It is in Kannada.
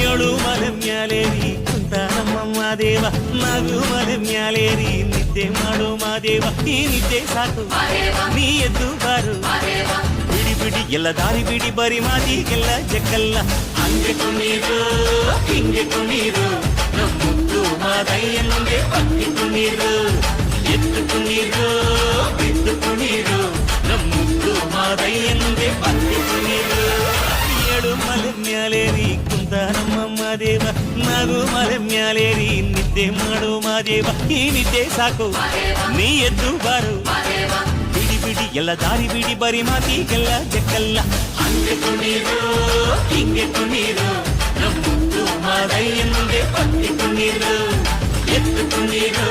ಏಳು ಮಲೆ ಮ್ಯಾಲೇರಿ ಕುಂತ ನಮ್ಮ ಮಾದೇವ ನಗು ಮಲೆ ಮ್ಯಾಲೇರಿ ನಿದ್ದೆ ಮಾಡು ಮಾದೇವ ಈ ನಿದ್ದೆ ಸಾಕು ನೀ ಎದ್ದು ಬಾರು ಬಿಡಿ ಬಿಡಿ ಎಲ್ಲ ದಾರಿ ಬಿಡಿ ಬರಿ ಮಾತಿಗೆಲ್ಲ ಜಕ್ಕಲ್ಲ ಹಂಗೆ ಕುಣೀರು ಹಿಂಗೆ ಕುಣೀರು ನಮ್ಮುತ್ತು ಮಾದಯ್ಯನಿಗೆ ಪತ್ತಿ ಕುಣೀರು ಎದ್ದು ಕುಣೀರು ಬಿದ್ದು ಕುಣೀರು ನಮ್ಮುತ್ತು ಮಾದಯ್ಯನಿಗೆ ಪತ್ತಿ ಕುಣೀರು ಏಳು ಮಲೆ ಮ್ಯಾಲೇರಿ ಕುಂತ ನಮ್ಮ ಮಾದೇವ ನಗು ಮಲೆ ಮ್ಯಾಲೇರಿ ನಿದ್ದೆ ಮಾಡು ಮಾದೇವ ಈ ನಿದ್ದೆ ಸಾಕು ನೀ ಎದ್ದು ಬಾರು ಬಿಡಿ ಬಿಡಿ ಎಲ್ಲ ದಾರಿ ಬಿಡಿ ಬರಿ ಮಾತಿಗೆಲ್ಲ ಜಕ್ಕಲ್ಲ ಹಂಗೆ ಕುಣೀರು ಹಿಂಗೆ ಕುಣೀರು ನಮ್ಮುತ್ತು ಮಾದಯ್ಯನಿಗೆ ಪತ್ತಿ ಕುಣೀರು ಎದ್ದು ಕುಣೀರು